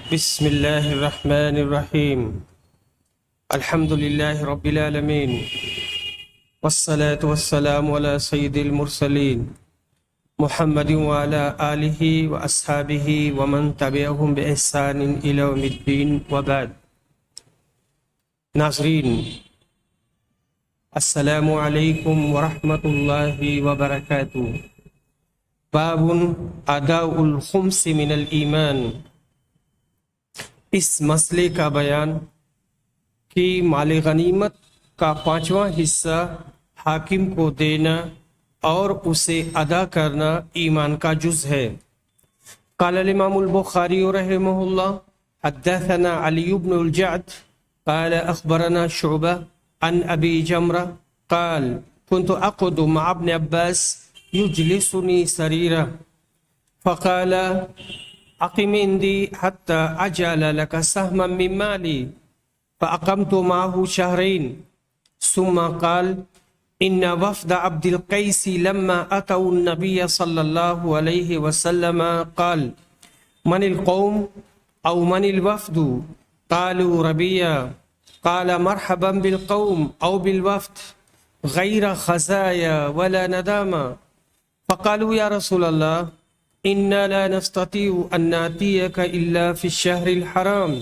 بسم الله الرحمن الرحيم. الحمد لله رب العالمين، والصلاة والسلام على سيد المرسلين محمد وعلى آله وأصحابه ومن تبعهم بإحسان إلى يوم الدين، وبعد. ناظرین، السلام علیکم ورحمۃ اللہ وبرکاتہ. باب اداء الخمس من الایمان. اس مسئلے کا بیان کہ مال غنیمت کا 5واں حصہ حاکم کو دینا اور اسے ادا کرنا ایمان کا جز ہے. قال الامام البخاری رحمہ اللہ حدثنا علی بن الجعد قال اخبرنا شعبہ عن ابی جمرہ قال كنت اقعد مع ابن عباس يجلسني سريرا فقال اقم عندي حتى اجعل لك سهما من مالي فاقمت معه شهرين ثم قال ان وفد عبد القيس لما اتوا النبي صلى الله عليه وسلم قال من القوم او من الوفد قالوا ربيع قال مرحبا بالقوم او بالوفد غير خزايا ولا ندامة فقالوا يا رسول الله إنا لا نستطيع أن نأتيك إلا في الشهر الحرام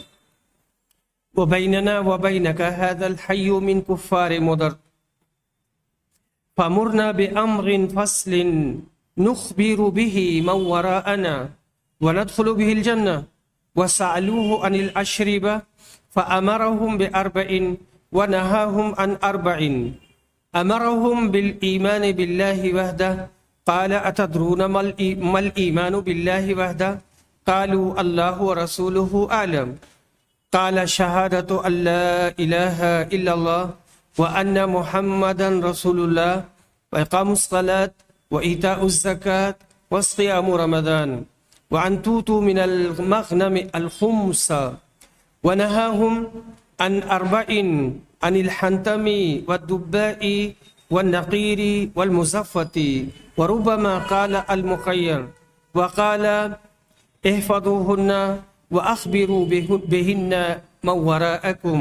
وبيننا وبينك هذا الحي من كفار مضر فمرنا بأمر فصل نخبر به من وراءنا وندخل به الجنة. وسألوه عن الأشربة فأمرهم بأربع ونهاهم عن أربع. أمرهم بالإيمان بالله وحده قال أتدرون ما الإيمان بالله وحده قالوا الله ورسوله أعلم قال شهادة أن لا إله إلا الله وأن محمدا رسول الله وإقام الصلاة وإيتاء الزكاة وصيام رمضان وأن توتوا من المغنم الخمس. ونهاهم عن أربع عن الحنتم والدباء والنقير والمزفة وربما قال المخير وقال احفظوهن وأخبروا بهن من وراءكم.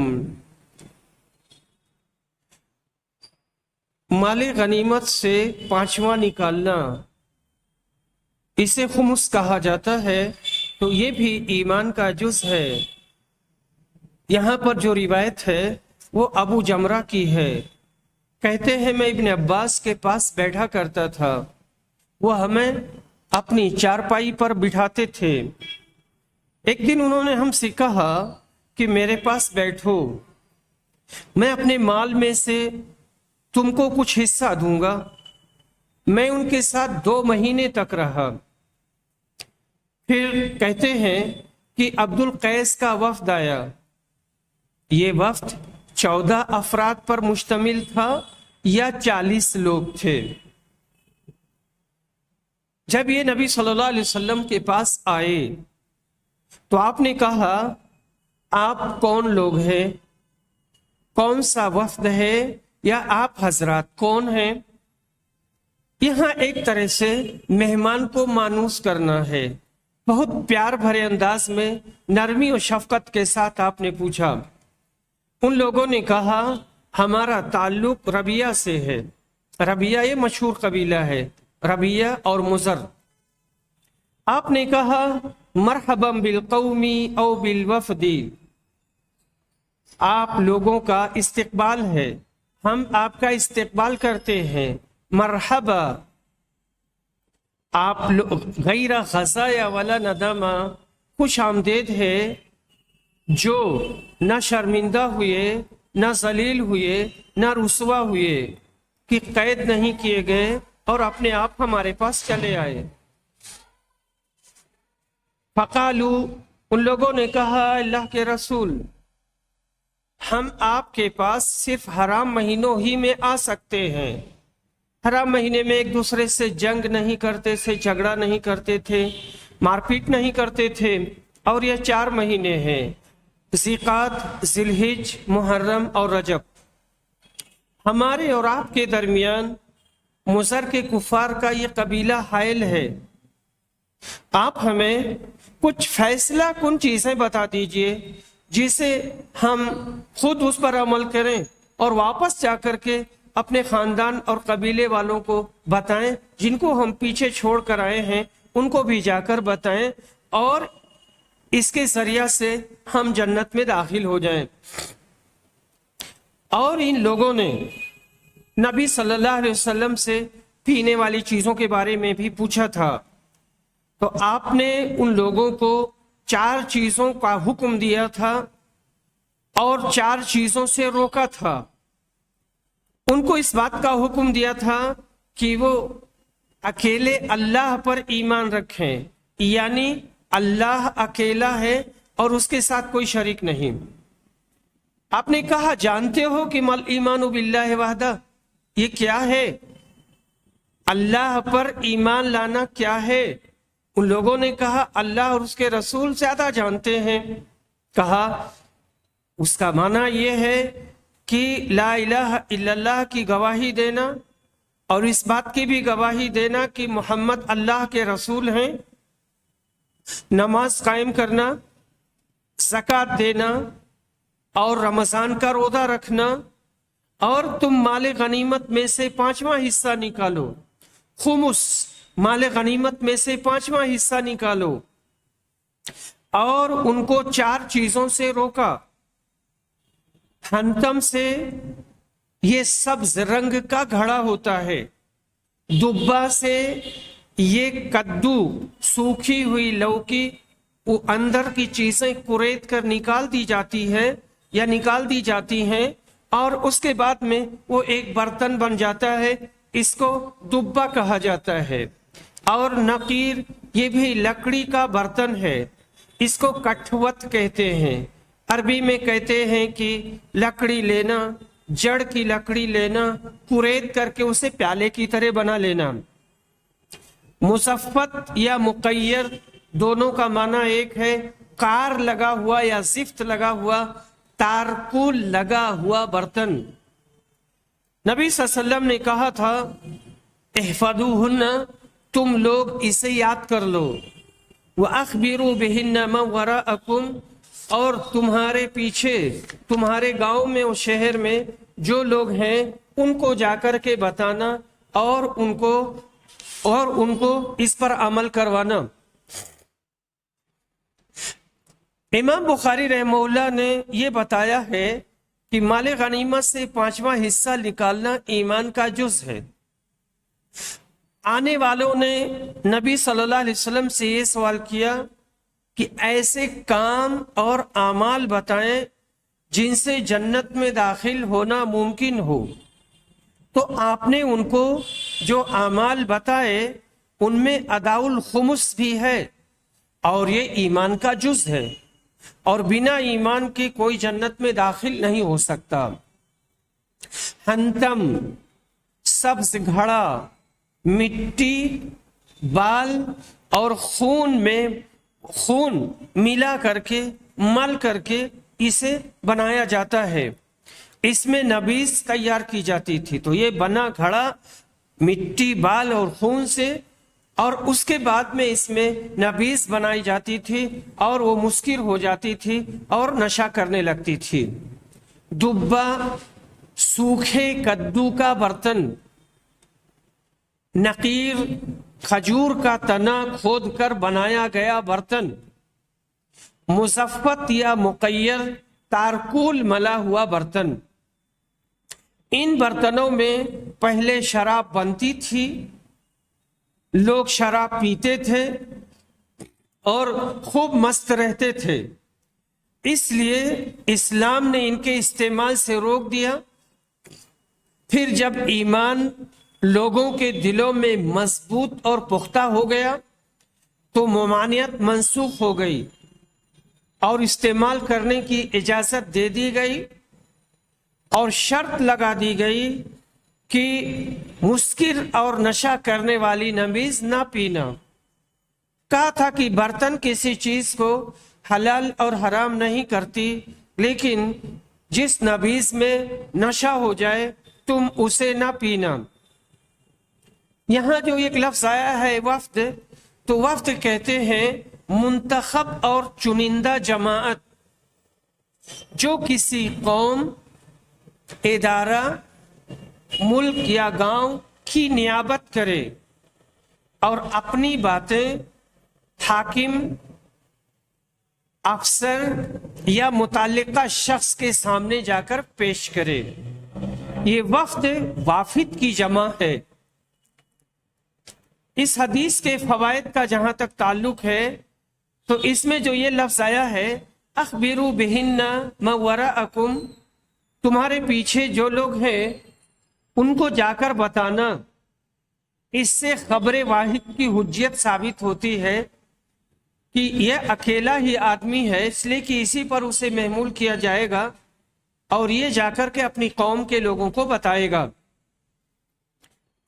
مال غنیمت سے 5واں نکالنا اسے خمس کہا جاتا ہے، تو یہ بھی ایمان کا جز ہے. یہاں پر جو روایت ہے وہ ابو جمرہ کی ہے. کہتے ہیں میں ابن عباس کے پاس بیٹھا کرتا تھا، وہ ہمیں اپنی چارپائی پر بٹھاتے تھے. ایک دن انہوں نے ہم سے کہا کہ میرے پاس بیٹھو، میں اپنے مال میں سے تم کو کچھ حصہ دوں گا. میں ان کے ساتھ 2 مہینے تک رہا. پھر کہتے ہیں کہ عبد القیس کا وفد آیا. یہ وفد 14 افراد پر مشتمل تھا یا 40 لوگ تھے. جب یہ نبی صلی اللہ علیہ وسلم کے پاس آئے تو آپ نے کہا آپ کون لوگ ہیں، کون سا وفد ہے، یا آپ حضرات کون ہیں. یہاں ایک طرح سے مہمان کو مانوس کرنا ہے. بہت پیار بھرے انداز میں نرمی و شفقت کے ساتھ آپ نے پوچھا. ان لوگوں نے کہا ہمارا تعلق ربیہ سے ہے. ربیہ یہ مشہور قبیلہ ہے، ربیہ اور مضر. آپ نے کہا مرحبا بالقوم او بالوفد، آپ لوگوں کا استقبال ہے، ہم آپ کا استقبال کرتے ہیں. مرحبا، آپ غیر خزایا ولا ندامہ، خوش آمدید ہے جو نہ شرمندہ ہوئے، نہ ذلیل ہوئے، نہ رسوا ہوئے، کہ قید نہیں کیے گئے اور اپنے آپ ہمارے پاس چلے آئے. فقالو، ان لوگوں نے کہا اللہ کے رسول، ہم آپ کے پاس صرف حرام مہینوں ہی میں آ سکتے ہیں. حرام مہینے میں ایک دوسرے سے جنگ نہیں کرتے تھے، جھگڑا نہیں کرتے تھے، مار پیٹ نہیں کرتے تھے. اور یہ 4 مہینے ہیں، ذیقعد، ذی الحج، محرم اور رجب. ہمارے اور آپ کے درمیان مضر کے کفار کا یہ قبیلہ حائل ہے. آپ ہمیں کچھ فیصلہ کن چیزیں بتا دیجئے جسے ہم خود اس پر عمل کریں اور واپس جا کر کے اپنے خاندان اور قبیلے والوں کو بتائیں، جن کو ہم پیچھے چھوڑ کر آئے ہیں ان کو بھی جا کر بتائیں، اور اس کے ذریعہ سے ہم جنت میں داخل ہو جائیں۔ اور ان لوگوں نے نبی صلی اللہ علیہ وسلم سے پینے والی چیزوں کے بارے میں بھی پوچھا تھا، تو آپ نے ان لوگوں کو 4 چیزوں کا حکم دیا تھا اور 4 چیزوں سے روکا تھا۔ ان کو اس بات کا حکم دیا تھا کہ وہ اکیلے اللہ پر ایمان رکھیں، یعنی اللہ اکیلا ہے اور اس کے ساتھ کوئی شریک نہیں۔ آپ نے کہا جانتے ہو کہ مل ایمان باللہ وحدہ، یہ کیا ہے؟ اللہ پر ایمان لانا کیا ہے؟ ان لوگوں نے کہا اللہ اور اس کے رسول زیادہ جانتے ہیں۔ کہا اس کا معنی یہ ہے کہ لا الہ الا اللہ کی گواہی دینا اور اس بات کی بھی گواہی دینا کہ محمد اللہ کے رسول ہیں، نماز قائم کرنا، زکوٰۃ دینا اور رمضان کا روزہ رکھنا، اور تم مال غنیمت میں سے 5واں حصہ نکالو، خمس مال غنیمت میں سے 5واں حصہ نکالو۔ اور ان کو 4 چیزوں سے روکا، ہنتم سے، یہ سبز رنگ کا گھڑا ہوتا ہے، دبا سے، یہ کدو سوکھی ہوئی لوکی، وہ اندر کی چیزیں کریت کر نکال دی جاتی ہے یا نکال دی جاتی ہیں، اور اس کے بعد میں وہ ایک برتن بن جاتا ہے، اس کو دبا کہا جاتا ہے۔ اور نقیر، یہ بھی لکڑی کا برتن ہے، اس کو کٹھوت کہتے ہیں۔ عربی میں کہتے ہیں کہ لکڑی لینا، جڑ کی لکڑی لینا، کریت کر کے اسے پیالے کی طرح بنا لینا۔ مصفت یا مقیر دونوں کا معنی ایک ہے، کار لگا ہوا یا زفت لگا ہوا، تارکول لگا ہوا برتن۔ نبی صلی اللہ علیہ وسلم نے کہا تھا احفظوہن، تم لوگ اسے یاد کر لو، وَأَخْبِرُوا بِهِنَّ مَنْ وَرَاءَكُمْ، اور تمہارے پیچھے، تمہارے گاؤں میں اور شہر میں جو لوگ ہیں ان کو جا کر کے بتانا اور ان کو اس پر عمل کروانا۔ امام بخاری رحمہ اللہ نے یہ بتایا ہے کہ مال غنیمت سے 5واں حصہ نکالنا ایمان کا جز ہے۔ آنے والوں نے نبی صلی اللہ علیہ وسلم سے یہ سوال کیا کہ ایسے کام اور اعمال بتائیں جن سے جنت میں داخل ہونا ممکن ہو، تو آپ نے ان کو جو اعمال بتائے ان میں اداء الخمس بھی ہے، اور یہ ایمان کا جز ہے، اور بنا ایمان کے کوئی جنت میں داخل نہیں ہو سکتا۔ ہنتم، سبز گھڑا، مٹی، بال اور خون ملا کر کے، مل کر کے اسے بنایا جاتا ہے، اس میں نبیذ تیار کی جاتی تھی۔ تو یہ بنا گھڑا مٹی، بال اور خون سے، اور اس کے بعد میں اس میں نبیذ بنائی جاتی تھی اور وہ مسکر ہو جاتی تھی اور نشہ کرنے لگتی تھی۔ دبا، سوکھے کدو کا برتن۔ نقیر، کھجور کا تنا کھود کر بنایا گیا برتن۔ مصفت یا مقیر، تارکول ملا ہوا برتن۔ ان برتنوں میں پہلے شراب بنتی تھی، لوگ شراب پیتے تھے اور خوب مست رہتے تھے، اس لیے اسلام نے ان کے استعمال سے روک دیا۔ پھر جب ایمان لوگوں کے دلوں میں مضبوط اور پختہ ہو گیا تو ممانعت منسوخ ہو گئی اور استعمال کرنے کی اجازت دے دی گئی، اور شرط لگا دی گئی کہ مسکر اور نشہ کرنے والی نبیذ نہ پینا۔ کہا تھا کہ برتن کسی چیز کو حلال اور حرام نہیں کرتی، لیکن جس نبیذ میں نشہ ہو جائے تم اسے نہ پینا۔ یہاں جو ایک لفظ آیا ہے وفد، تو وفد کہتے ہیں منتخب اور چنندہ جماعت جو کسی قوم، ادارہ، ملک یا گاؤں کی نیابت کرے اور اپنی باتیں حاکم، افسر یا متعلقہ شخص کے سامنے جا کر پیش کرے۔ یہ وفد وافد کی جمع ہے۔ اس حدیث کے فوائد کا جہاں تک تعلق ہے تو اس میں جو یہ لفظ آیا ہے اخبروا بہن ما وراءکم، تمہارے پیچھے جو لوگ ہیں ان کو جا کر بتانا، اس سے خبر واحد کی حجیت ثابت ہوتی ہے کہ یہ اکیلا ہی آدمی ہے، اس لیے کہ اسی پر اسے محمول کیا جائے گا اور یہ جا کر کے اپنی قوم کے لوگوں کو بتائے گا۔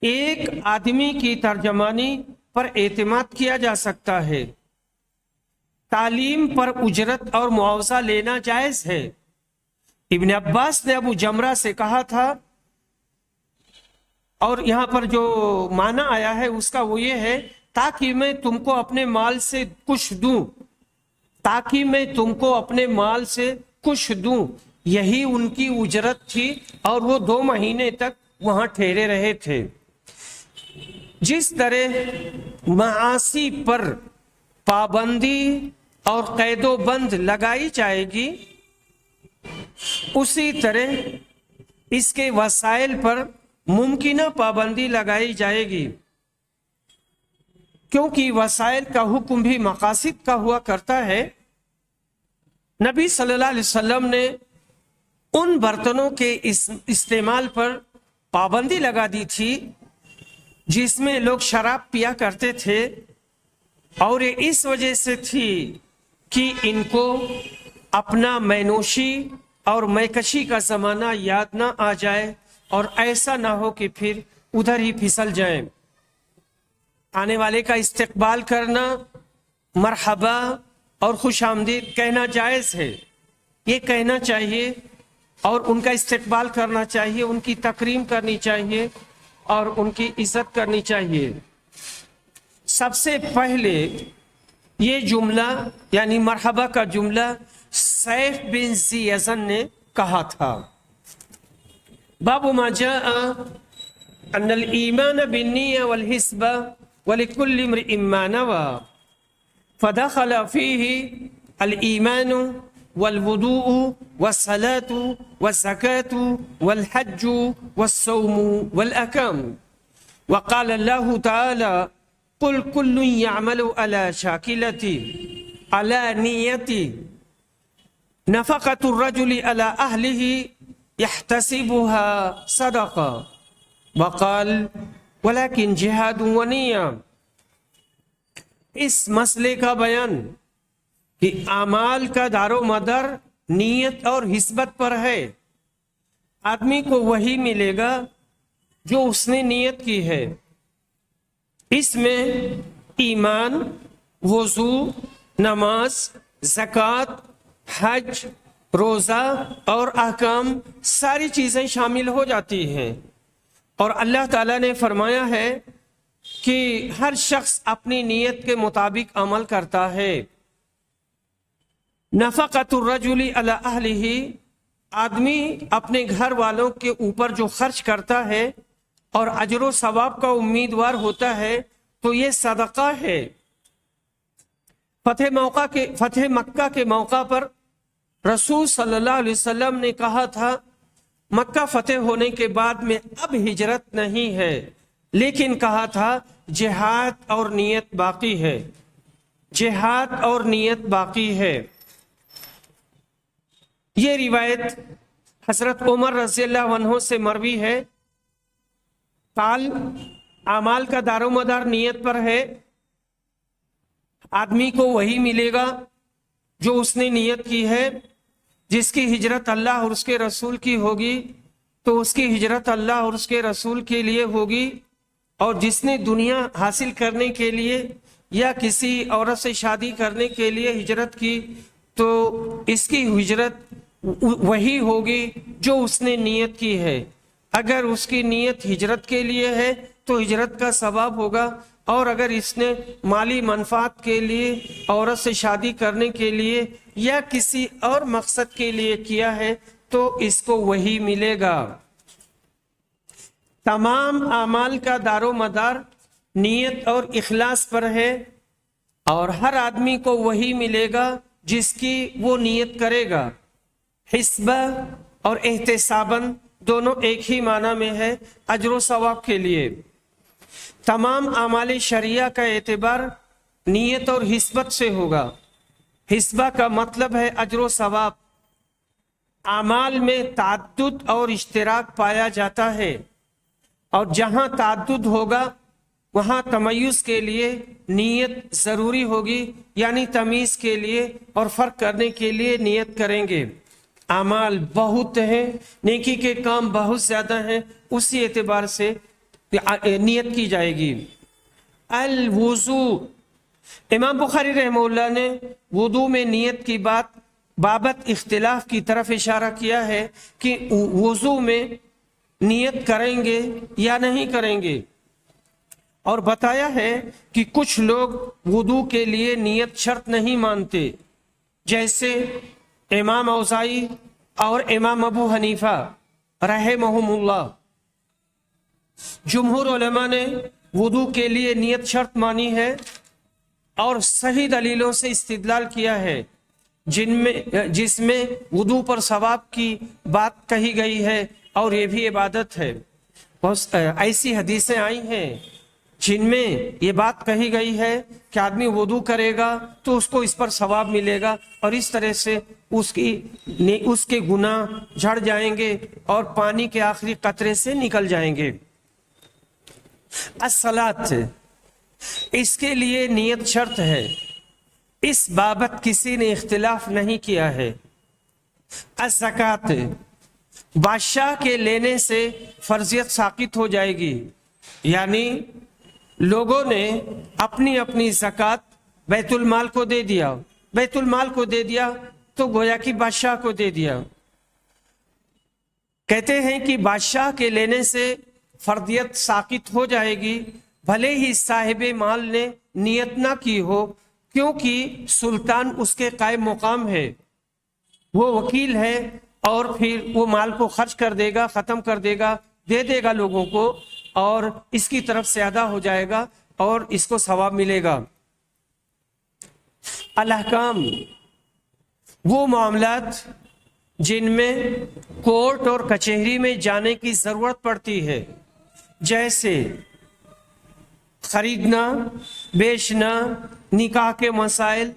ایک آدمی کی ترجمانی پر اعتماد کیا جا سکتا ہے، تعلیم پر اجرت اور معاوضہ لینا جائز ہے۔ ابن عباس نے ابو جمرہ سے کہا تھا، اور یہاں پر جو معنی آیا ہے اس کا وہ یہ ہے تاکہ میں تم کو اپنے مال سے کچھ دوں، تاکہ میں تم کو اپنے مال سے کچھ دوں۔ یہی ان کی اجرت تھی اور وہ 2 مہینے تک وہاں ٹھہرے رہے تھے۔ جس طرح معاصی پر پابندی اور قید و بند لگائی جائے گی، اسی طرح اس کے وسائل پر ممکنہ پابندی لگائی جائے گی، کیونکہ وسائل کا حکم بھی مقاصد کا ہوا کرتا ہے۔ نبی صلی اللہ علیہ وسلم نے ان برتنوں کے استعمال پر پابندی لگا دی تھی جس میں لوگ شراب پیا کرتے تھے، اور یہ اس وجہ سے تھی کہ ان کو اپنا مینوشی اور میکشی کا زمانہ یاد نہ آ جائے اور ایسا نہ ہو کہ پھر ادھر ہی پھسل جائیں۔ آنے والے کا استقبال کرنا، مرحبا اور خوش آمدید کہنا جائز ہے، یہ کہنا چاہیے اور ان کا استقبال کرنا چاہیے، ان کی تکریم کرنی چاہیے اور ان کی عزت کرنی چاہیے۔ سب سے پہلے یہ جملہ یعنی مرحبا کا جملہ سیف بن ذی یزن نے کہا تھا۔ باب ما جاء ان الایمان بالنیہ والحسبہ ولکل امرئ ما نوى، فدخل فيه الایمان والوضوء والصلاة والزكاة والحج والصوم والأكام، وقال الله تعالى قل كل يعمل على شاكلته على نيته، نفقة الرجل على أهله يحتسبها صدقة، وقال ولكن جهاد ونية۔ اس مسئلے کا بیان کہ اعمال کا دار و مدار نیت اور حسبت پر ہے۔ آدمی کو وہی ملے گا جو اس نے نیت کی ہے۔ اس میں ایمان، وضو، نماز، زکوٰۃ، حج، روزہ اور احکام ساری چیزیں شامل ہو جاتی ہیں، اور اللہ تعالیٰ نے فرمایا ہے کہ ہر شخص اپنی نیت کے مطابق عمل کرتا ہے۔ نفقۃ الرجل علی اہلہ، آدمی اپنے گھر والوں کے اوپر جو خرچ کرتا ہے اور اجر و ثواب کا امیدوار ہوتا ہے تو یہ صدقہ ہے۔ فتح مکہ کے موقع پر رسول صلی اللہ علیہ وسلم نے کہا تھا مکہ فتح ہونے کے بعد میں اب ہجرت نہیں ہے، لیکن کہا تھا جہاد اور نیت باقی ہے، جہاد اور نیت باقی ہے۔ یہ روایت حضرت عمر رضی اللہ عنہ سے مروی ہے۔ قال، اعمال کا دار و مدار نیت پر ہے۔ آدمی کو وہی ملے گا جو اس نے نیت کی ہے۔ جس کی ہجرت اللہ اور اس کے رسول کی ہوگی تو اس کی ہجرت اللہ اور اس کے رسول کے لیے ہوگی، اور جس نے دنیا حاصل کرنے کے لیے یا کسی عورت سے شادی کرنے کے لیے ہجرت کی تو اس کی ہجرت وہی ہوگی جو اس نے نیت کی ہے۔ اگر اس کی نیت ہجرت کے لیے ہے تو ہجرت کا ثواب ہوگا، اور اگر اس نے مالی منفعت کے لیے عورت سے شادی کرنے کے لیے یا کسی اور مقصد کے لیے کیا ہے تو اس کو وہی ملے گا۔ تمام اعمال کا دار و مدار نیت اور اخلاص پر ہے، اور ہر آدمی کو وہی ملے گا جس کی وہ نیت کرے گا۔ حسبہ اور احتساباً دونوں ایک ہی معنی میں ہے، اجر و ثواب کے لیے۔ تمام اعمال شریعہ کا اعتبار نیت اور حسبت سے ہوگا۔ حسبہ کا مطلب ہے اجر و ثواب۔ اعمال میں تعدد اور اشتراک پایا جاتا ہے، اور جہاں تعدد ہوگا وہاں تمیز کے لیے نیت ضروری ہوگی، یعنی تمیز کے لیے اور فرق کرنے کے لیے نیت کریں گے۔ اعمال بہت ہیں، نیکی کے کام بہت زیادہ ہیں، اسی اعتبار سے نیت کی جائے گی۔ الوضو، امام بخاری رحمہ اللہ نے وضو میں نیت کی بابت اختلاف کی طرف اشارہ کیا ہے کہ وضو میں نیت کریں گے یا نہیں کریں گے، اور بتایا ہے کہ کچھ لوگ وضو کے لیے نیت شرط نہیں مانتے، جیسے امام اوزاعی اور امام ابو حنیفہ رحمہم اللہ۔ جمہور علماء نے وضو کے لیے نیت شرط مانی ہے اور صحیح دلیلوں سے استدلال کیا ہے، جس میں وضو پر ثواب کی بات کہی گئی ہے، اور یہ بھی عبادت ہے۔ بہت ایسی حدیثیں آئی ہیں جن میں یہ بات کہی گئی ہے کہ آدمی وضو کرے گا تو اس کو اس پر ثواب ملے گا، اور اس طرح سے اس کے گناہ جھڑ جائیں گے اور پانی کے آخری قطرے سے نکل جائیں گے۔ الصلاۃ، اس کے لیے نیت شرط ہے، اس بابت کسی نے اختلاف نہیں کیا ہے۔ الزکوٰۃ، بادشاہ کے لینے سے فرضیت ساقط ہو جائے گی، یعنی لوگوں نے اپنی اپنی زکوٰۃ بیت المال کو دے دیا، بیت المال کو دے دیا تو گویا کہ بادشاہ کو دے دیا۔ کہتے ہیں کہ بادشاہ کے لینے سے فرضیت ساقط ہو جائے گی، بھلے ہی صاحب مال نے نیت نہ کی ہو، کیونکہ سلطان اس کے قائم مقام ہے، وہ وکیل ہے، اور پھر وہ مال کو خرچ کر دے گا، ختم کر دے گا، دے دے گا لوگوں کو، اور اس کی طرف سے ادا ہو جائے گا اور اس کو ثواب ملے گا۔ الاحکام، وہ معاملات جن میں کورٹ اور کچہری میں جانے کی ضرورت پڑتی ہے، جیسے خریدنا، بیچنا، نکاح کے مسائل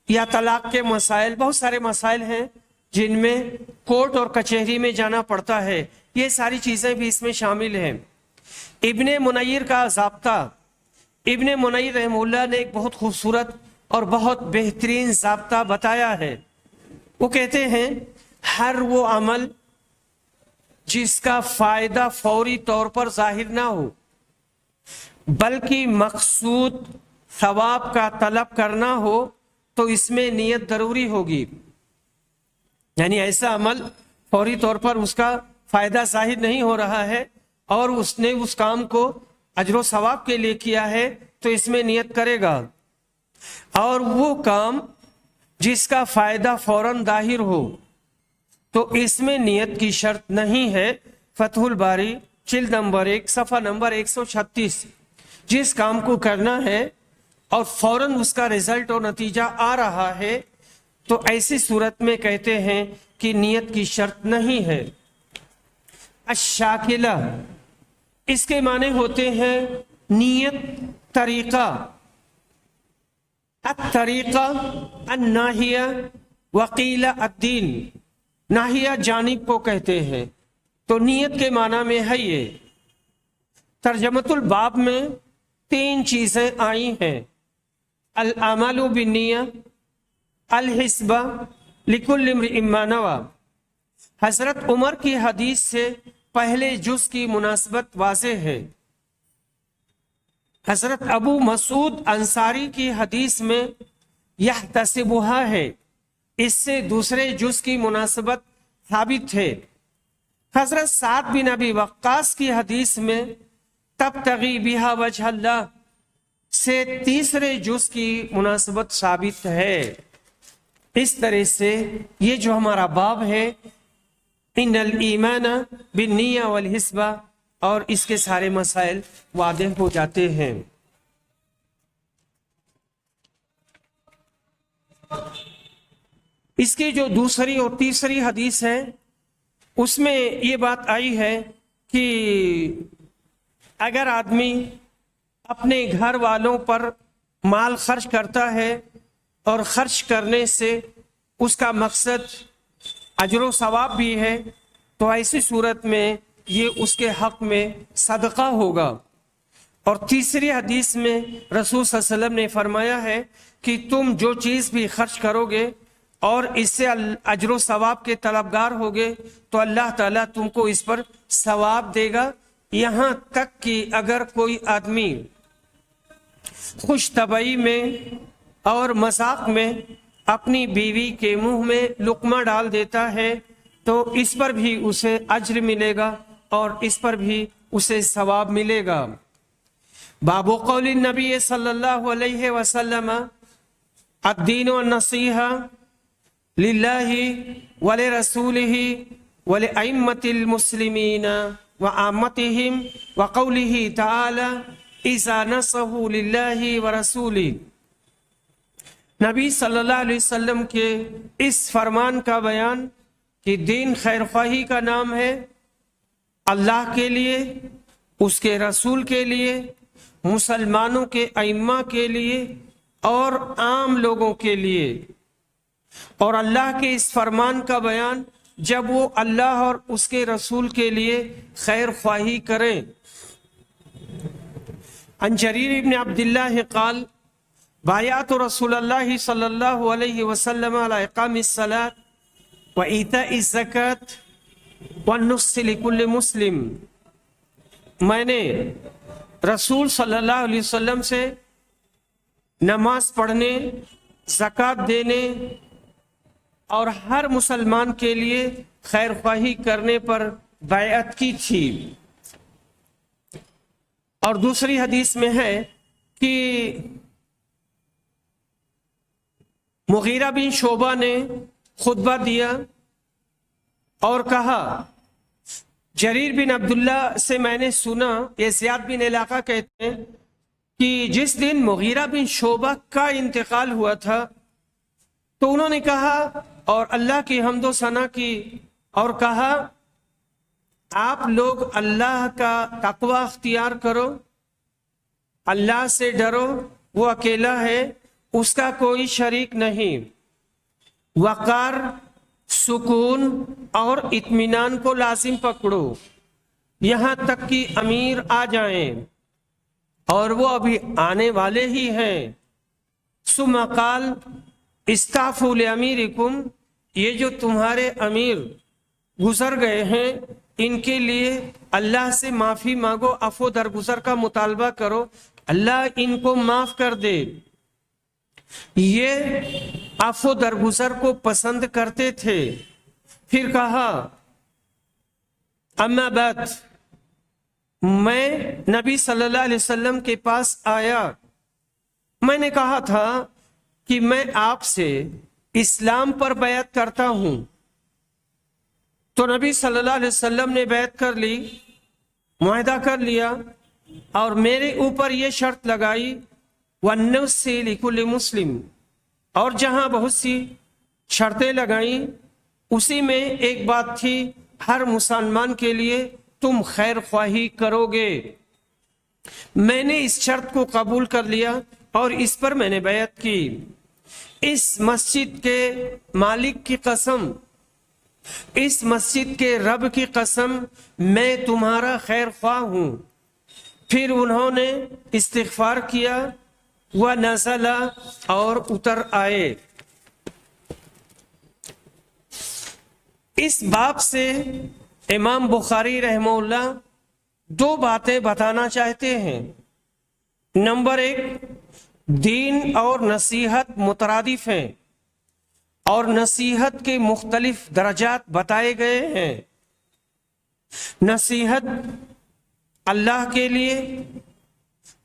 یا طلاق کے مسائل، بہت سارے مسائل ہیں جن میں کورٹ اور کچہری میں جانا پڑتا ہے، یہ ساری چیزیں بھی اس میں شامل ہیں۔ ابن منیر کا ضابطہ، ابن منیر رحمہ اللہ نے ایک بہت خوبصورت اور بہت بہترین ضابطہ بتایا ہے۔ وہ کہتے ہیں ہر وہ عمل جس کا فائدہ فوری طور پر ظاہر نہ ہو، بلکہ مقصود ثواب کا طلب کرنا ہو، تو اس میں نیت ضروری ہوگی۔ یعنی ایسا عمل فوری طور پر اس کا فائدہ ظاہر نہیں ہو رہا ہے اور اس نے اس کام کو اجر و ثواب کے لیے کیا ہے، تو اس میں نیت کرے گا۔ اور وہ کام جس کا فائدہ فوراً ظاہر ہو، تو اس میں نیت کی شرط نہیں ہے۔ فتح الباری جلد نمبر 1 صفحہ نمبر 136۔ جس کام کو کرنا ہے اور فوراً اس کا رزلٹ اور نتیجہ آ رہا ہے، تو ایسی صورت میں کہتے ہیں کہ نیت کی شرط نہیں ہے۔ الشاکلہ، اس کے معنی ہوتے ہیں نیت، طریقہ۔ الطریقہ الناہیہ وقیل الدین، ناہیہ جانب کو کہتے ہیں، تو نیت کے معنی میں ہے یہ۔ ترجمۃ الباب میں 3 چیزیں آئی ہیں: الاعمال بالنیہ، الحسبہ لکل امرئ ما نوی۔ حضرت عمر کی حدیث سے پہلے جز کی مناسبت واضح ہے۔ حضرت ابو مسعود انصاری کی حدیث میں یحتسبھا ہے، اس سے دوسرے جز کی مناسبت ثابت ہے۔ حضرت سعد بن ابی وقاص کی حدیث میں تبتغی بہا وجہ اللہ، سے تیسرے جز کی مناسبت ثابت ہے۔ اس طرح سے یہ جو ہمارا باب ہے ان الایمان بالنیہ والحسبہ، اور اس کے سارے مسائل واضح ہو جاتے ہیں۔ اس کی جو دوسری اور تیسری حدیث ہے اس میں یہ بات آئی ہے کہ اگر آدمی اپنے گھر والوں پر مال خرچ کرتا ہے اور خرچ کرنے سے اس کا مقصد اجر و ثواب بھی ہے، تو ایسی صورت میں یہ اس کے حق میں صدقہ ہوگا۔ اور تیسری حدیث میں رسول صلی اللہ علیہ وسلم نے فرمایا ہے کہ تم جو چیز بھی خرچ کرو گے اور اس سے اجر و ثواب کے طلبگار ہوگے تو اللہ تعالیٰ تم کو اس پر ثواب دے گا، یہاں تک کہ اگر کوئی آدمی خوش طبعی میں اور مذاق میں اپنی بیوی کے منہ میں لقمہ ڈال دیتا ہے تو اس پر بھی اسے اجر ملے گا اور اس پر بھی اسے ثواب ملے گا۔ باب قول النبی صلی اللہ علیہ وسلم الدین والنصیحہ للہ ولرسولہ ولأئمة المسلمین وعامتہم وقولہ تعالی اذا نصحوا للہ ورسولہ۔ نبی صلی اللہ علیہ وسلم کے اس فرمان کا بیان کہ دین خیر خواہی کا نام ہے، اللہ کے لیے، اس کے رسول کے لیے، مسلمانوں کے ائمہ کے لیے اور عام لوگوں کے لیے، اور اللہ کے اس فرمان کا بیان جب وہ اللہ اور اس کے رسول کے لیے خیر خواہی کریں۔ عن جریر بن عبداللہ قال بایعت رسول اللہ صلی اللہ علیہ وسلم علی اقام الصلاة وإیتاء الزکاة والنصح لكل مسلم۔ میں نے رسول صلی اللہ علیہ وسلم سے نماز پڑھنے، زکوٰۃ دینے اور ہر مسلمان کے لیے خیر خواہی کرنے پر بیعت کی تھی۔ اور دوسری حدیث میں ہے کہ مغیرہ بن شعبہ نے خطبہ دیا اور کہا، جریر بن عبداللہ سے میں نے سنا، یہ زیاد بن علاقہ کہتے ہیں، کہ جس دن مغیرہ بن شعبہ کا انتقال ہوا تھا تو انہوں نے کہا اور اللہ کی حمد و ثنا کی اور کہا، آپ لوگ اللہ کا تقوی اختیار کرو، اللہ سے ڈرو، وہ اکیلا ہے، اس کا کوئی شریک نہیں، وقار، سکون اور اطمینان کو لازم پکڑو یہاں تک کہ امیر آ جائیں، اور وہ ابھی آنے والے ہی ہیں۔ ثم قال استعفوا لاميركم، یہ جو تمہارے امیر گزر گئے ہیں ان کے لیے اللہ سے معافی مانگو، عفو درگزر کا مطالبہ کرو، اللہ ان کو معاف کر دے۔ یہ عفو درگزر کو پسند کرتے تھے۔ پھر کہا، اما بعد، میں نبی صلی اللہ علیہ وسلم کے پاس آیا، میں نے کہا تھا کہ میں آپ سے اسلام پر بیعت کرتا ہوں، تو نبی صلی اللہ علیہ وسلم نے بیعت کر لی، معاہدہ کر لیا، اور میرے اوپر یہ شرط لگائی، وَالنَّصْحِ لِكُلِّ مُسْلِمٍ، اور جہاں بہت سی شرطیں لگائیں اسی میں ایک بات تھی، ہر مسلمان کے لیے تم خیر خواہی کرو گے۔ میں نے اس شرط کو قبول کر لیا اور اس پر میں نے بیعت کی۔ اس مسجد کے مالک کی قسم، اس مسجد کے رب کی قسم، میں تمہارا خیر خواہ ہوں۔ پھر انہوں نے استغفار کیا، وَنَزَلَ، اور اتر آئے۔ اس باب سے امام بخاری رحمہ اللہ دو باتیں بتانا چاہتے ہیں۔ نمبر ایک، دین اور نصیحت مترادف ہیں اور نصیحت کے مختلف درجات بتائے گئے ہیں۔ نصیحت اللہ کے لیے،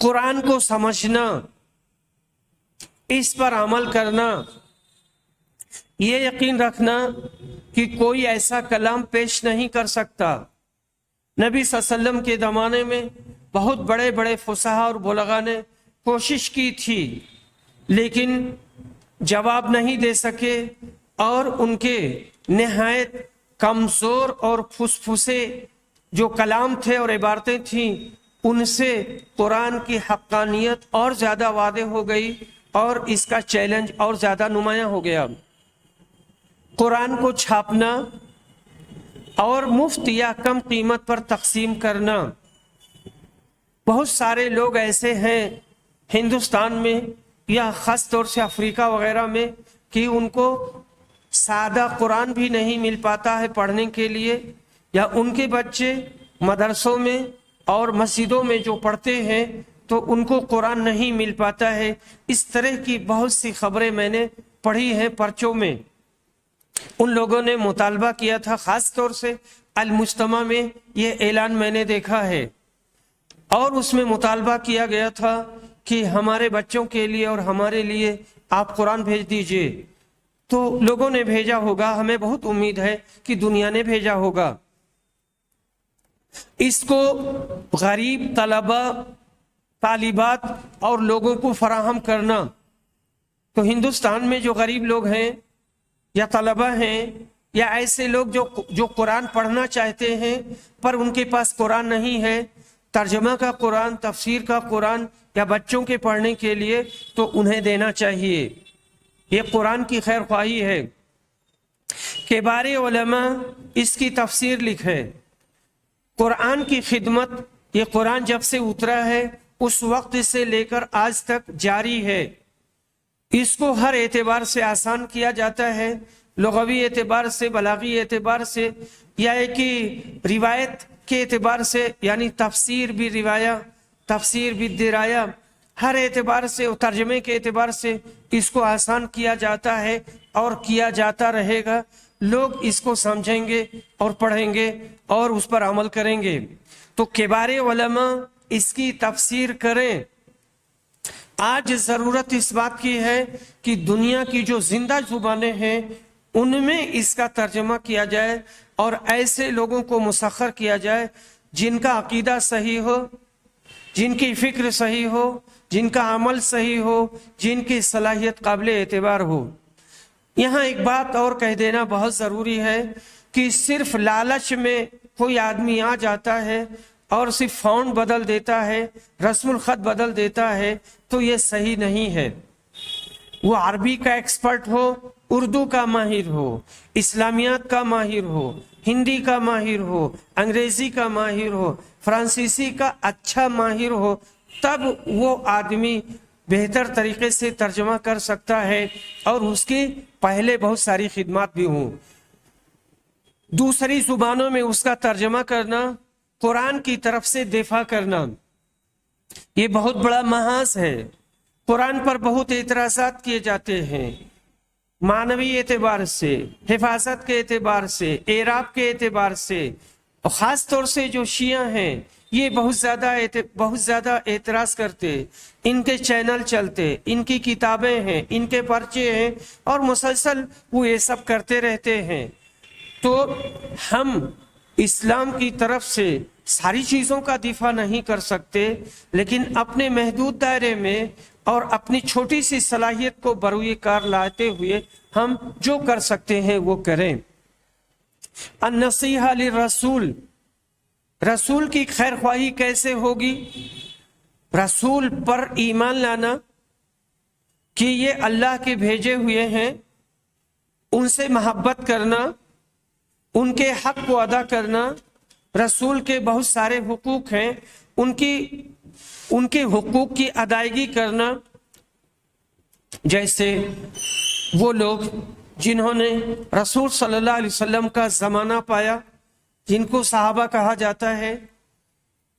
قرآن کو سمجھنا، اس پر عمل کرنا، یہ یقین رکھنا کہ کوئی ایسا کلام پیش نہیں کر سکتا۔ نبی صلی اللہ علیہ وسلم کے زمانے میں بہت بڑے بڑے فصحاء اور بلغاء نے کوشش کی تھی، لیکن جواب نہیں دے سکے، اور ان کے نہایت کمزور اور پھسپھسے جو کلام تھے اور عبارتیں تھیں، ان سے قرآن کی حقانیت اور زیادہ واضح ہو گئی اور اس کا چیلنج اور زیادہ نمایاں ہو گیا۔ قرآن کو چھاپنا اور مفت یا کم قیمت پر تقسیم کرنا، بہت سارے لوگ ایسے ہیں ہندوستان میں یا خاص طور سے افریقہ وغیرہ میں کہ ان کو سادہ قرآن بھی نہیں مل پاتا ہے پڑھنے کے لیے، یا ان کے بچے مدرسوں میں اور مسجدوں میں جو پڑھتے ہیں تو ان کو قرآن نہیں مل پاتا ہے۔ اس طرح کی بہت سی خبریں میں نے پڑھی ہیں پرچوں میں۔ ان لوگوں نے مطالبہ کیا تھا، خاص طور سے المجتمع میں یہ اعلان میں نے دیکھا ہے، اور اس میں مطالبہ کیا گیا تھا کہ ہمارے بچوں کے لیے اور ہمارے لیے آپ قرآن بھیج دیجئے۔ تو لوگوں نے بھیجا ہوگا، ہمیں بہت امید ہے کہ دنیا نے بھیجا ہوگا۔ اس کو غریب طلبہ، طالبات اور لوگوں کو فراہم کرنا، تو ہندوستان میں جو غریب لوگ ہیں یا طلبہ ہیں یا ایسے لوگ جو قرآن پڑھنا چاہتے ہیں پر ان کے پاس قرآن نہیں ہے، ترجمہ کا قرآن، تفسیر کا قرآن یا بچوں کے پڑھنے کے لیے، تو انہیں دینا چاہیے۔ یہ قرآن کی خیر خواہی ہے۔ کبار علماء اس کی تفسیر لکھے، قرآن کی خدمت، یہ قرآن جب سے اترا ہے اس وقت سے لے کر آج تک جاری ہے۔ اس کو ہر اعتبار سے آسان کیا جاتا ہے، لغوی اعتبار سے، بلاغی اعتبار سے، یا کہ روایت کے اعتبار سے، یعنی تفسیر بھی روایہ، تفسیر بھی درایا، ہر اعتبار سے، ترجمے کے اعتبار سے اس کو آسان کیا جاتا ہے اور کیا جاتا رہے گا۔ لوگ اس کو سمجھیں گے اور پڑھیں گے اور اس پر عمل کریں گے۔ تو کبار علماء اس کی تفسیر کریں۔ آج ضرورت اس بات کی ہے کہ دنیا کی جو زندہ زبانیں ہیں ان میں اس کا ترجمہ کیا جائے اور ایسے لوگوں کو مسخر کیا جائے جن کا عقیدہ صحیح ہو، جن کی فکر صحیح ہو، جن کا عمل صحیح ہو، جن کی صلاحیت قابل اعتبار ہو۔ یہاں ایک بات اور کہہ دینا بہت ضروری ہے کہ صرف لالچ میں کوئی آدمی آ جاتا ہے اور صرف فونٹ بدل دیتا ہے، رسم الخط بدل دیتا ہے، تو یہ صحیح نہیں ہے۔ وہ عربی کا ایکسپرٹ ہو، اردو کا ماہر ہو، اسلامیات کا ماہر ہو، ہندی کا ماہر ہو، انگریزی کا ماہر ہو، فرانسیسی کا اچھا ماہر ہو، تب وہ آدمی بہتر طریقے سے ترجمہ کر سکتا ہے اور اس کی پہلے بہت ساری خدمات بھی ہوں۔ دوسری زبانوں میں اس کا ترجمہ کرنا، قرآن کی طرف سے دفاع کرنا، یہ بہت بڑا محاذ ہے۔ قرآن پر بہت اعتراضات کیے جاتے ہیں، معنوی اعتبار سے، حفاظت کے اعتبار سے، اعراب کے اعتبار سے، اور خاص طور سے جو شیعہ ہیں یہ بہت زیادہ اعتراض کرتے، ان کے چینل چلتے، ان کی کتابیں ہیں، ان کے پرچے ہیں، اور مسلسل وہ یہ سب کرتے رہتے ہیں۔ تو ہم اسلام کی طرف سے ساری چیزوں کا دفاع نہیں کر سکتے، لیکن اپنے محدود دائرے میں اور اپنی چھوٹی سی صلاحیت کو بروئے کار لاتے ہوئے ہم جو کر سکتے ہیں وہ کریں۔ النصیحہ للرسول، رسول کی خیر خواہی کیسے ہوگی؟ رسول پر ایمان لانا کہ یہ اللہ کے بھیجے ہوئے ہیں، ان سے محبت کرنا، ان کے حق کو ادا کرنا۔ رسول کے بہت سارے حقوق ہیں، ان کے حقوق کی ادائیگی کرنا، جیسے وہ لوگ جنہوں نے رسول صلی اللہ علیہ وسلم کا زمانہ پایا، جن کو صحابہ کہا جاتا ہے،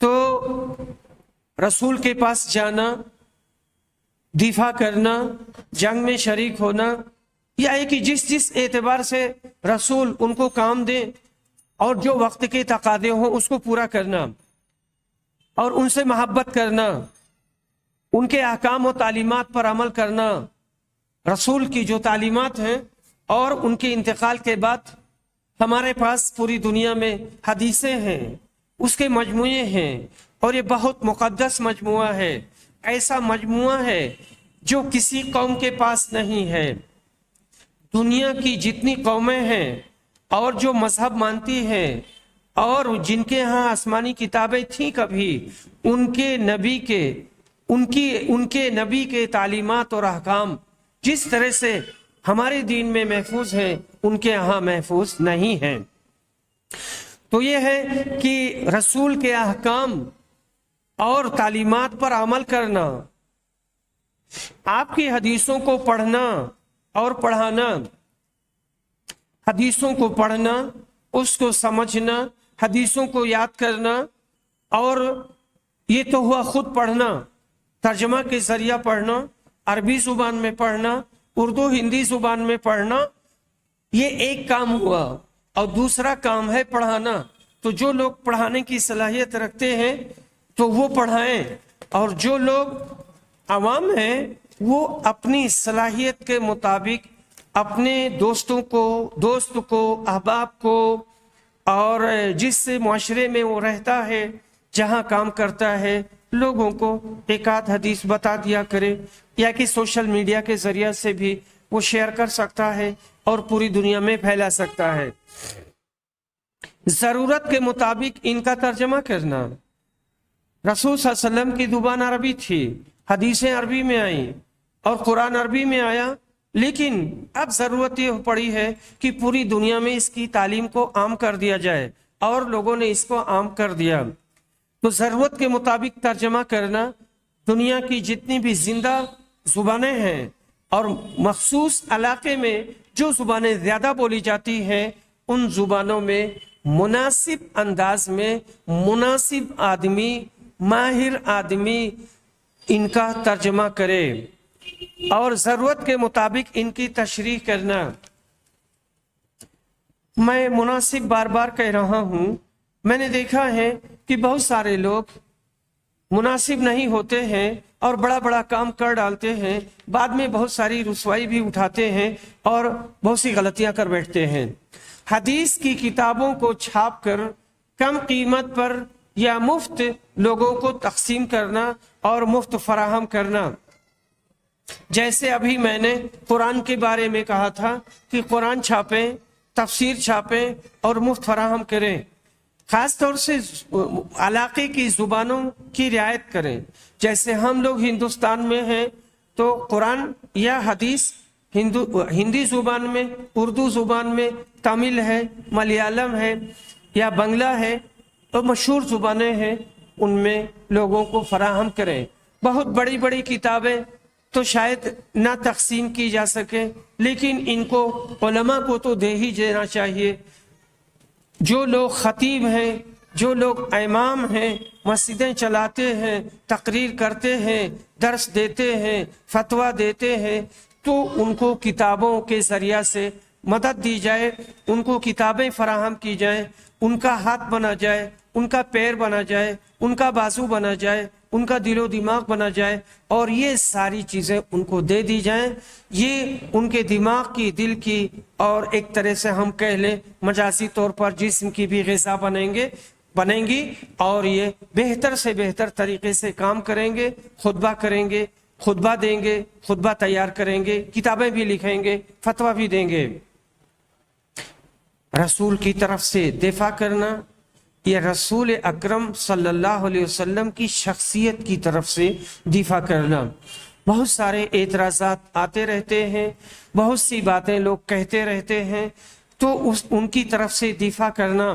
تو رسول کے پاس جانا، دفاع کرنا، جنگ میں شریک ہونا، یا ہے کہ جس اعتبار سے رسول ان کو کام دے اور جو وقت کے تقاضے ہوں اس کو پورا کرنا اور ان سے محبت کرنا، ان کے احکام و تعلیمات پر عمل کرنا، رسول کی جو تعلیمات ہیں، اور ان کے انتقال کے بعد ہمارے پاس پوری دنیا میں حدیثیں ہیں، اس کے مجموعے ہیں، اور یہ بہت مقدس مجموعہ ہے، ایسا مجموعہ ہے جو کسی قوم کے پاس نہیں ہے۔ دنیا کی جتنی قومیں ہیں اور جو مذہب مانتی ہیں اور جن کے ہاں آسمانی کتابیں تھیں کبھی، ان کے نبی کے تعلیمات اور احکام جس طرح سے ہمارے دین میں محفوظ ہیں، ان کے ہاں محفوظ نہیں ہیں۔ تو یہ ہے کہ رسول کے احکام اور تعلیمات پر عمل کرنا، آپ کی حدیثوں کو پڑھنا اور پڑھانا، حدیثوں کو پڑھنا، اس کو سمجھنا، حدیثوں کو یاد کرنا، اور یہ تو ہوا خود پڑھنا، ترجمہ کے ذریعہ پڑھنا، عربی زبان میں پڑھنا، اردو ہندی زبان میں پڑھنا، یہ ایک کام ہوا، اور دوسرا کام ہے پڑھانا۔ تو جو لوگ پڑھانے کی صلاحیت رکھتے ہیں تو وہ پڑھائیں، اور جو لوگ عوام ہیں وہ اپنی صلاحیت کے مطابق اپنے دوست کو، احباب کو، اور جس معاشرے میں وہ رہتا ہے، جہاں کام کرتا ہے، لوگوں کو ایک آدھ حدیث بتا دیا کرے، یا کہ سوشل میڈیا کے ذریعے سے بھی وہ شیئر کر سکتا ہے اور پوری دنیا میں پھیلا سکتا ہے۔ ضرورت کے مطابق ان کا ترجمہ کرنا۔ رسول صلی اللہ علیہ وسلم کی زبان عربی تھی، حدیثیں عربی میں آئیں اور قرآن عربی میں آیا، لیکن اب ضرورت یہ پڑی ہے کہ پوری دنیا میں اس کی تعلیم کو عام کر دیا جائے، اور لوگوں نے اس کو عام کر دیا۔ تو ضرورت کے مطابق ترجمہ کرنا، دنیا کی جتنی بھی زندہ زبانیں ہیں اور مخصوص علاقے میں جو زبانیں زیادہ بولی جاتی ہیں، ان زبانوں میں مناسب انداز میں مناسب آدمی، ماہر آدمی ان کا ترجمہ کرے، اور ضرورت کے مطابق ان کی تشریح کرنا۔ میں مناسب بار بار کہہ رہا ہوں، میں نے دیکھا ہے کہ بہت سارے لوگ مناسب نہیں ہوتے ہیں اور بڑا بڑا کام کر ڈالتے ہیں، بعد میں بہت ساری رسوائی بھی اٹھاتے ہیں اور بہت سی غلطیاں کر بیٹھتے ہیں۔ حدیث کی کتابوں کو چھاپ کر کم قیمت پر یا مفت لوگوں کو تقسیم کرنا اور مفت فراہم کرنا، جیسے ابھی میں نے قرآن کے بارے میں کہا تھا کہ قرآن چھاپیں، تفسیر چھاپیں اور مفت فراہم کریں۔ خاص طور سے علاقے کی زبانوں کی رعایت کریں۔ جیسے ہم لوگ ہندوستان میں ہیں تو قرآن یا حدیث ہندی زبان میں، اردو زبان میں، تامل ہے، ملیالم ہے یا بنگلہ ہے، تو مشہور زبانیں ہیں، ان میں لوگوں کو فراہم کریں۔ بہت بڑی بڑی کتابیں تو شاید نہ تقسیم کی جا سکے، لیکن ان کو علماء کو تو دے ہی دینا چاہیے۔ جو لوگ خطیب ہیں، جو لوگ امام ہیں، مسجدیں چلاتے ہیں، تقریر کرتے ہیں، درس دیتے ہیں، فتویٰ دیتے ہیں، تو ان کو کتابوں کے ذریعہ سے مدد دی جائے، ان کو کتابیں فراہم کی جائیں، ان کا ہاتھ بنا جائے، ان کا پیر بنا جائے، ان کا بازو بنا جائے، ان کا دل و دماغ بنا جائے، اور یہ ساری چیزیں ان کو دے دی جائیں۔ یہ ان کے دماغ کی، دل کی، اور ایک طرح سے ہم کہہ لیں مجازی طور پر جسم کی بھی غذا بنیں گی، اور یہ بہتر سے بہتر طریقے سے کام کریں گے، خطبہ کریں گے، خطبہ دیں گے، خطبہ تیار کریں گے، کتابیں بھی لکھیں گے، فتویٰ بھی دیں گے۔ رسول کی طرف سے دفاع کرنا، یہ رسول اکرم صلی اللہ علیہ وسلم کی شخصیت کی طرف سے دفاع کرنا۔ بہت سارے اعتراضات آتے رہتے ہیں، بہت سی باتیں لوگ کہتے رہتے ہیں، تو ان کی طرف سے دفاع کرنا،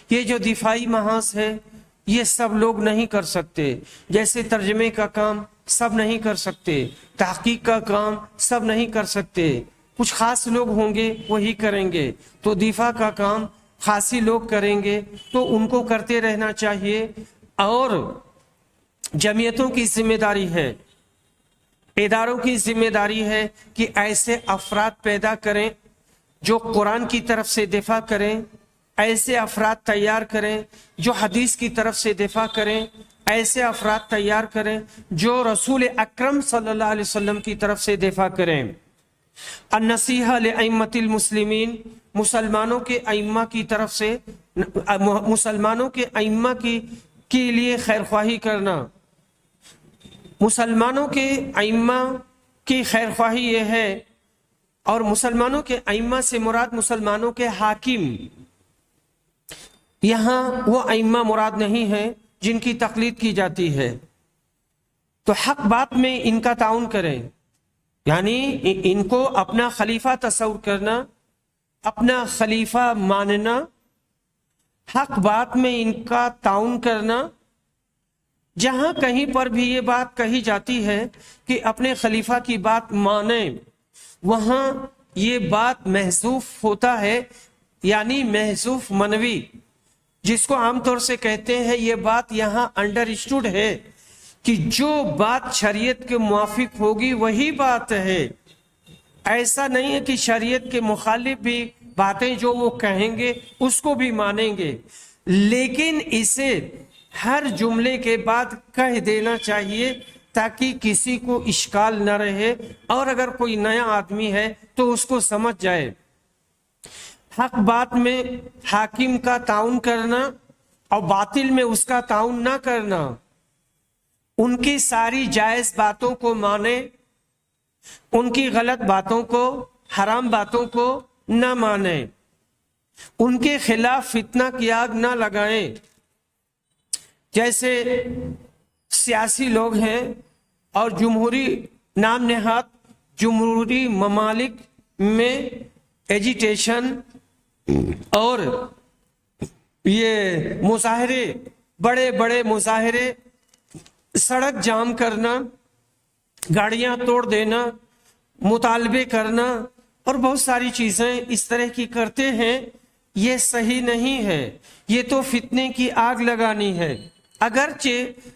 یہ جو دفاعی محاذ ہے یہ سب لوگ نہیں کر سکتے۔ جیسے ترجمے کا کام سب نہیں کر سکتے، تحقیق کا کام سب نہیں کر سکتے، کچھ خاص لوگ ہوں گے وہی کریں گے، تو دفاع کا کام خاصی لوگ کریں گے، تو ان کو کرتے رہنا چاہیے۔ اور جمعیتوں کی ذمہ داری ہے، اداروں کی ذمہ داری ہے کہ ایسے افراد پیدا کریں جو قرآن کی طرف سے دفاع کریں، ایسے افراد تیار کریں جو حدیث کی طرف سے دفاع کریں، ایسے افراد تیار کریں جو رسول اکرم صلی اللہ علیہ وسلم کی طرف سے دفاع کریں۔ النصیحہ لأئمۃ المسلمین، مسلمانوں کے ائمہ کی طرف سے، مسلمانوں کے ائمہ کے لیے خیرخواہی کرنا۔ مسلمانوں کے ائمہ کی خیرخواہی یہ ہے، اور مسلمانوں کے ائمہ سے مراد مسلمانوں کے حاکم، یہاں وہ ائمہ مراد نہیں ہے جن کی تقلید کی جاتی ہے، تو حق بات میں ان کا تعاون کریں، یعنی ان کو اپنا خلیفہ تصور کرنا، اپنا خلیفہ ماننا، حق بات میں ان کا تعاون کرنا۔ جہاں کہیں پر بھی یہ بات کہی جاتی ہے کہ اپنے خلیفہ کی بات مانیں، وہاں یہ بات محذوف ہوتا ہے، یعنی محذوف منوی، جس کو عام طور سے کہتے ہیں، یہ بات یہاں انڈرسٹوڈ ہے کہ جو بات شریعت کے موافق ہوگی وہی بات ہے۔ ایسا نہیں ہے کہ شریعت کے مخالف بھی باتیں جو وہ کہیں گے اس کو بھی مانیں گے، لیکن اسے ہر جملے کے بعد کہہ دینا چاہیے تاکہ کسی کو اشکال نہ رہے، اور اگر کوئی نیا آدمی ہے تو اس کو سمجھ جائے۔ حق بات میں حاکم کا تعاون کرنا اور باطل میں اس کا تعاون نہ کرنا، ان کی ساری جائز باتوں کو مانیں، ان کی غلط باتوں کو، حرام باتوں کو نہ مانیں، ان کے خلاف فتنہ کی آگ نہ لگائیں۔ جیسے سیاسی لوگ ہیں اور جمہوری نام نہاد جمہوری ممالک میں ایجیٹیشن اور یہ مظاہرے، بڑے بڑے مظاہرے، سڑک جام کرنا، گاڑیاں توڑ دینا، مطالبے کرنا اور بہت ساری چیزیں اس طرح کی کرتے ہیں، یہ صحیح نہیں ہے، یہ تو فتنے کی آگ لگانی ہے۔ اگرچہ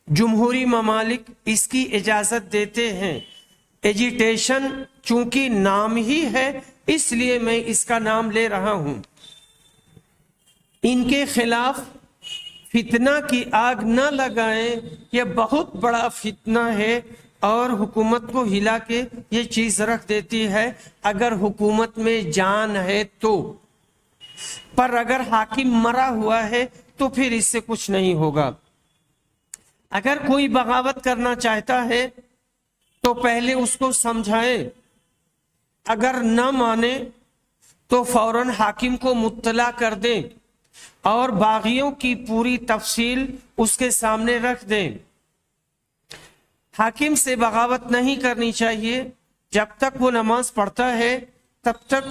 جمہوری ممالک اس کی اجازت دیتے ہیں، ایجیٹیشن چونکہ نام ہی ہے اس لیے میں اس کا نام لے رہا ہوں، ان کے خلاف فتنہ کی آگ نہ لگائیں، یہ بہت بڑا فتنہ ہے اور حکومت کو ہلا کے یہ چیز رکھ دیتی ہے، اگر حکومت میں جان ہے تو، پر اگر حاکم مرا ہوا ہے تو پھر اس سے کچھ نہیں ہوگا۔ اگر کوئی بغاوت کرنا چاہتا ہے تو پہلے اس کو سمجھائیں، اگر نہ مانے تو فوراً حاکم کو مطلع کر دیں اور باغیوں کی پوری تفصیل اس کے سامنے رکھ دیں۔ حاکم سے بغاوت نہیں کرنی چاہیے، جب تک وہ نماز پڑھتا ہے تب تک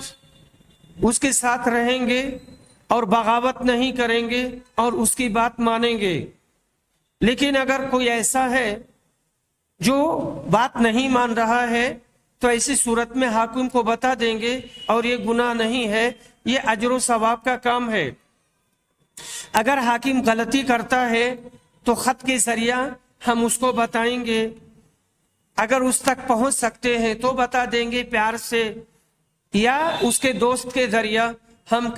اس کے ساتھ رہیں گے اور بغاوت نہیں کریں گے اور اس کی بات مانیں گے۔ لیکن اگر کوئی ایسا ہے جو بات نہیں مان رہا ہے تو ایسی صورت میں حاکم کو بتا دیں گے، اور یہ گناہ نہیں ہے، یہ اجر و ثواب کا کام ہے۔ اگر حاکم غلطی کرتا ہے تو خط کے ذریعہ ہم اس کو بتائیں گے، اگر اس تک پہنچ سکتے ہیں تو بتا دیں گے پیار سے، یا اس کے دوست کے ذریعہ ہم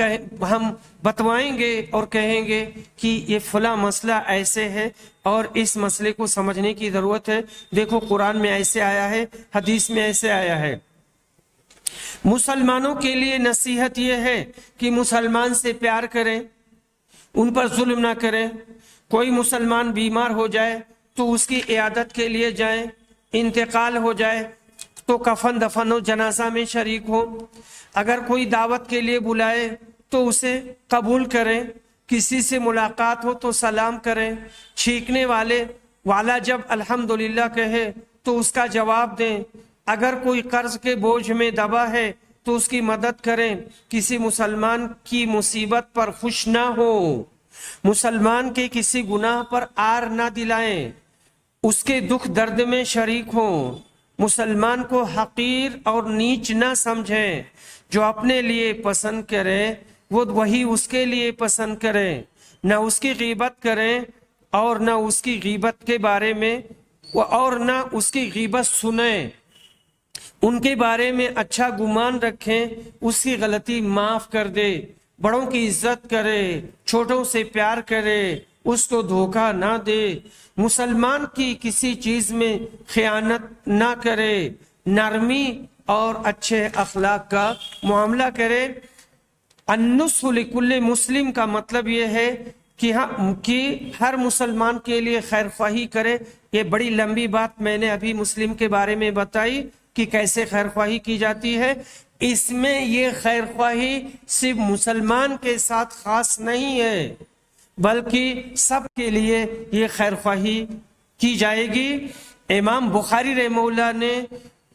بتوائیں گے اور کہیں گے کہ یہ فلاں مسئلہ ایسے ہے اور اس مسئلے کو سمجھنے کی ضرورت ہے، دیکھو قرآن میں ایسے آیا ہے، حدیث میں ایسے آیا ہے۔ مسلمانوں کے لیے نصیحت یہ ہے کہ مسلمان سے پیار کریں، ان پر ظلم نہ کریں۔ کوئی مسلمان بیمار ہو جائے تو اس کی عیادت کے لیے جائیں، انتقال ہو جائے تو کفن دفن و جنازہ میں شریک ہو، اگر کوئی دعوت کے لیے بلائے تو اسے قبول کریں، کسی سے ملاقات ہو تو سلام کریں، چھینکنے والا جب الحمدللہ کہے تو اس کا جواب دیں، اگر کوئی قرض کے بوجھ میں دبا ہے تو اس کی مدد کریں، کسی مسلمان کی مصیبت پر خوش نہ ہو، مسلمان کے کسی گناہ پر آر نہ دلائیں، اس کے دکھ درد میں شریک ہوں، مسلمان کو حقیر اور نیچ نہ سمجھیں، جو اپنے لیے پسند کرے وہ وہی اس کے لیے پسند کرے، نہ اس کی غیبت کریں اور نہ اس کی غیبت کے بارے میں اور نہ اس کی غیبت سنیں، ان کے بارے میں اچھا گمان رکھیں، اس کی غلطی معاف کر دے، بڑوں کی عزت کرے، چھوٹوں سے پیار کرے، اس کو دھوکہ نہ دے، مسلمان کی کسی چیز میں خیانت نہ کرے، نرمی اور اچھے اخلاق کا معاملہ کرے۔ النصح لکل مسلم کا مطلب یہ ہے کہ ہر مسلمان کے لیے خیر خواہی کرے۔ یہ بڑی لمبی بات میں نے ابھی مسلم کے بارے میں بتائی کہ کیسے خیر خواہی کی جاتی ہے۔ اس میں یہ خیر خواہی صرف مسلمان کے ساتھ خاص نہیں ہے، بلکہ سب کے لیے یہ خیر خواہی کی جائے گی۔ امام بخاری رحمہ اللہ نے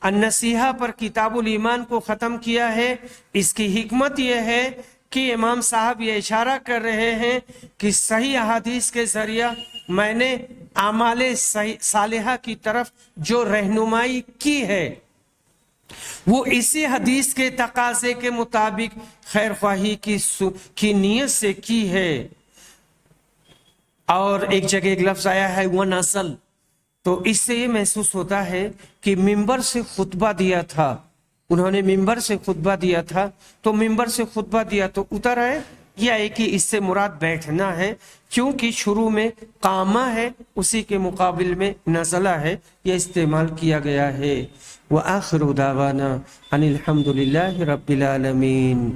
النصیحہ پر کتاب الایمان کو ختم کیا ہے۔ اس کی حکمت یہ ہے کہ امام صاحب یہ اشارہ کر رہے ہیں کہ صحیح احادیث کے ذریعہ میں نے اعمال صالحہ کی طرف جو رہنمائی کی ہے وہ اسی حدیث کے تقاضے کے مطابق خیر خواہی کی نیت سے کی ہے۔ اور ایک جگہ ایک لفظ آیا ہے وَنَزَلْ، تو اس سے یہ محسوس ہوتا ہے کہ ممبر سے خطبہ دیا تھا، انہوں نے ممبر سے خطبہ دیا تھا، تو ممبر سے خطبہ دیا تو اتر آئے، یا ہے کہ اس سے مراد بیٹھنا ہے، کیونکہ شروع میں قامہ ہے، اسی کے مقابل میں نزلہ ہے، یہ استعمال کیا گیا ہے۔ وآخر دعوانا ان الحمد للہ رب العالمین۔